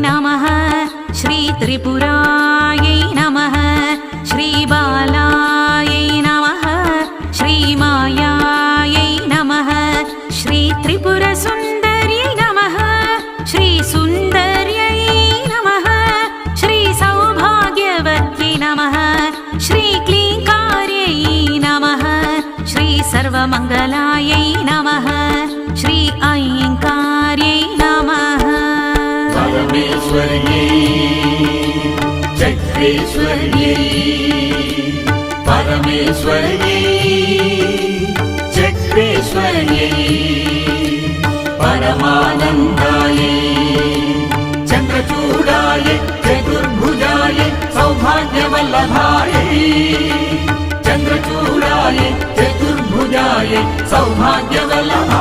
नमः श्रीत्रिपुरायै नमः श्रीबालायै नमः श्रीमायायै नमः श्रीत्रिपुरसुन्दर्यै नमः श्रीसुन्दर्यै नमः श्रीसौभाग्यवत्यै नमः श्रीक्लीङ्कार्यै नमः श्रीसर्वमङ्गलायै नमः श्री ऐङ्कार्यै नमः। परमेश्वर्यै चक्रेश्वर्यै परमेश्वर्यै चक्रेश्वर्यै परमानन्दायै चन्द्रचूडायै चतुर्भुजायै सौभाग्यवल्लभायै चन्द्रचूडायै चतुर्भुजायै सौभाग्यवल्लभायै